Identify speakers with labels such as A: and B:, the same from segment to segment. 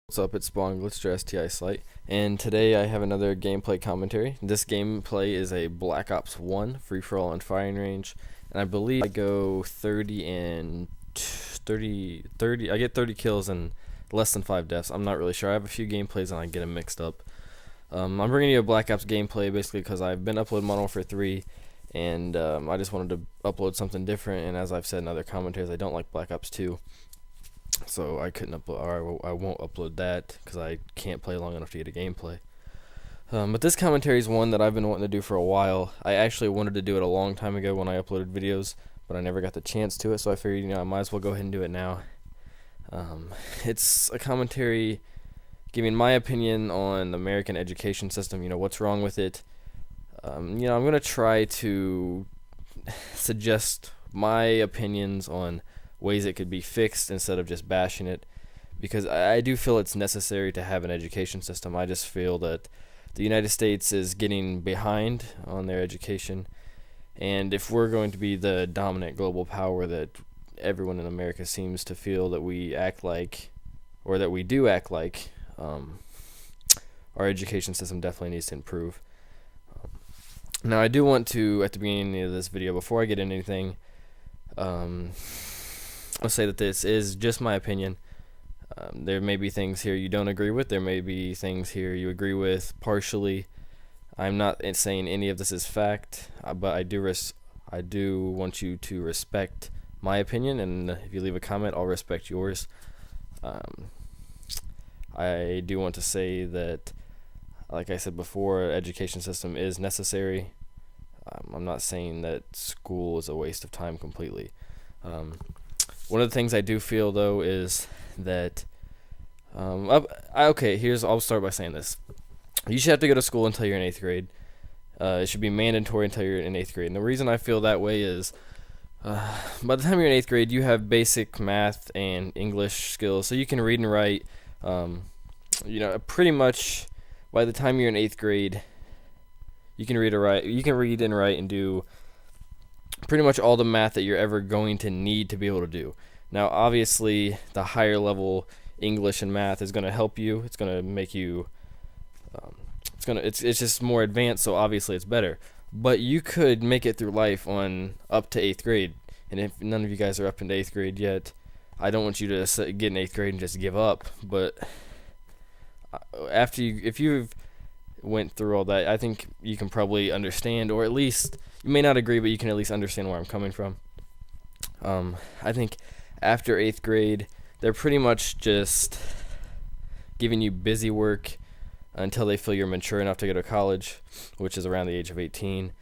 A: What's up, it's Spawn Glitster STI Slight, and today I have another gameplay commentary. This gameplay is a Black Ops 1 free-for-all and firing range, and I believe I go 30 and 30, I get 30 kills and less than 5 deaths. I'm not really sure. I have a few gameplays and I get them mixed up. I'm bringing you a Black Ops gameplay basically because I've been uploading Modern Warfare 3, and I just wanted to upload something different, and as I've said in other commentaries, I don't like Black Ops 2. So I couldn't upload, or I won't upload that because I can't play long enough to get a gameplay. But this commentary is one that I've been wanting to do for a while. I actually wanted to do it a long time ago when I uploaded videos, but I never got the chance to it, so I figured, I might as well go ahead and do it now. It's a commentary giving my opinion on the American education system, what's wrong with it. I'm going to try to suggest my opinions on ways it could be fixed instead of just bashing it, because I do feel it's necessary to have an education system. I just feel that the United States is getting behind on their education, and if we're going to be the dominant global power that everyone in America seems to feel that we act like, or that we do act like, our education system definitely needs to improve. Now I do want to, at the beginning of this video, before I get into anything, I'll say that this is just my opinion. There may be things here you don't agree with. There may be things here you agree with partially. I'm not saying any of this is fact, but I do want you to respect my opinion, and if you leave a comment, I'll respect yours. I do want to say that, like I said before, education system is necessary. I'm not saying that school is a waste of time completely. One of the things I do feel, though, is that I'll start by saying this. You should have to go to school until you're in 8th grade. It should be mandatory until you're in 8th grade. And the reason I feel that way is by the time you're in 8th grade, you have basic math and English skills, so you can read and write. Pretty much by the time you're in 8th grade, you can read and write and do pretty much all the math that you're ever going to need to be able to do. Now, obviously, the higher level English and math is going to help you. It's going to make you, it's just more advanced, so obviously it's better. But you could make it through life on up to 8th grade. And if none of you guys are up into 8th grade yet, I don't want you to get in 8th grade and just give up. But if you've went through all that, I think you can probably understand, or at least you may not agree, but you can at least understand where I'm coming from. I think after 8th grade, they're pretty much just giving you busy work until they feel you're mature enough to go to college, which is around the age of 18.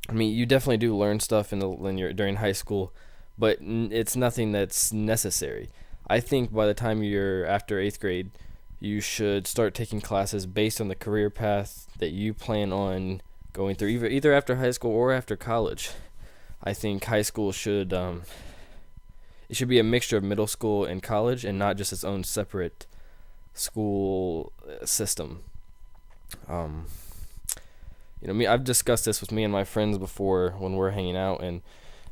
A: I mean, you definitely do learn stuff during high school, but it's nothing that's necessary. I think by the time you're after 8th grade, you should start taking classes based on the career path that you plan on going through, either after high school or after college. I think high school should it should be a mixture of middle school and college, and not just its own separate school system. I've discussed this with me and my friends before when we're hanging out, and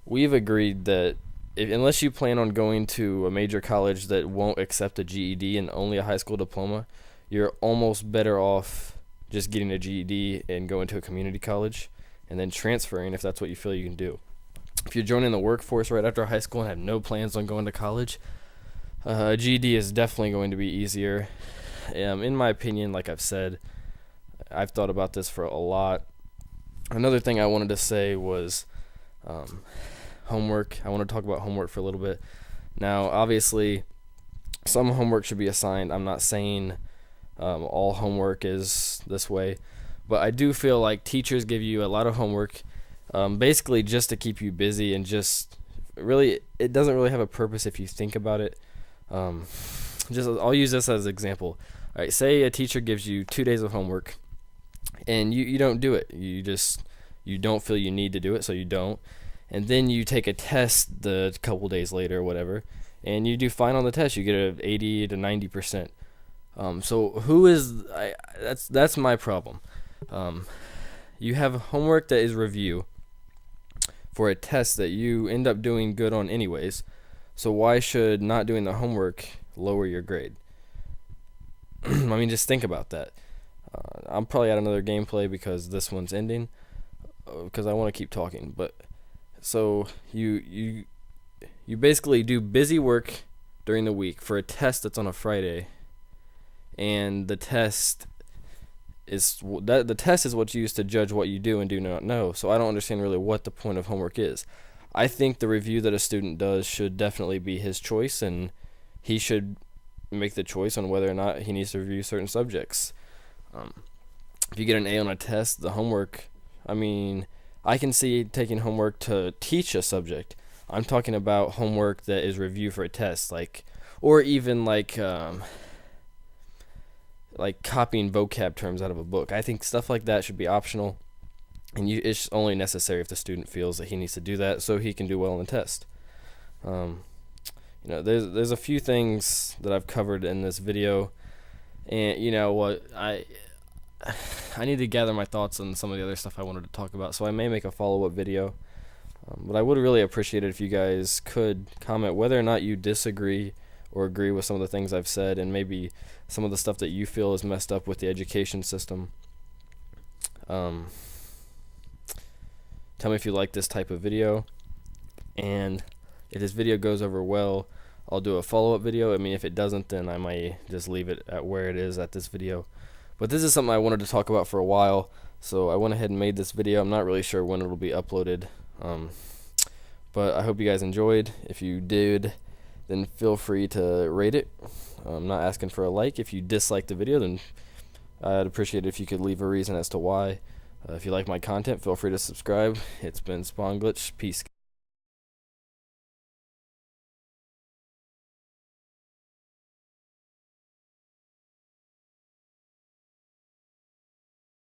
A: we've agreed that unless you plan on going to a major college that won't accept a GED and only a high school diploma, you're almost better off just getting a GED and going to a community college and then transferring if that's what you feel you can do. If you're joining the workforce right after high school and have no plans on going to college, a GED is definitely going to be easier. In my opinion, like I've said, I've thought about this for a lot. Another thing I wanted to say was homework. I want to talk about homework for a little bit. Now, obviously, some homework should be assigned. I'm not saying all homework is this way, but I do feel like teachers give you a lot of homework basically just to keep you busy, and just really, it doesn't really have a purpose if you think about it. I'll use this as an example. All right, say a teacher gives you 2 days of homework and you don't do it. You don't feel you need to do it, so you don't. And then you take a test the couple days later or whatever, and you do fine on the test. You get a 80 to 90%. That's my problem. You have homework that is review for a test that you end up doing good on anyways. So why should not doing the homework lower your grade? I mean, just think about that. I'm probably at another gameplay because this one's ending, because I want to keep talking. But so you basically do busy work during the week for a test that's on a Friday, and the test is what's used to judge what you do and do not know. So I don't understand really what the point of homework is. I think the review that a student does should definitely be his choice, and he should make the choice on whether or not he needs to review certain subjects. If you get an A on a test, the homework, I mean, I can see taking homework to teach a subject. I'm talking about homework that is review for a test, or even like copying vocab terms out of a book. I think stuff like that should be optional, and it's only necessary if the student feels that he needs to do that so he can do well on the test. There's a few things that I've covered in this video, and you know what, I need to gather my thoughts on some of the other stuff I wanted to talk about, so I may make a follow-up video. But I would really appreciate it if you guys could comment whether or not you disagree or agree with some of the things I've said, and maybe some of the stuff that you feel is messed up with the education system. Tell me if you like this type of video, and if this video goes over well, I'll do a follow-up video. I mean, if it doesn't, then I might just leave it at where it is at this video. But this is something I wanted to talk about for a while, so I went ahead and made this video. I'm not really sure when it'll be uploaded, but I hope you guys enjoyed. If you did, then feel free to rate it. I'm not asking for a like. If you dislike the video, then I'd appreciate it if you could leave a reason as to why. If you like my content, feel free to subscribe. It's been Spawn Glitch. Peace.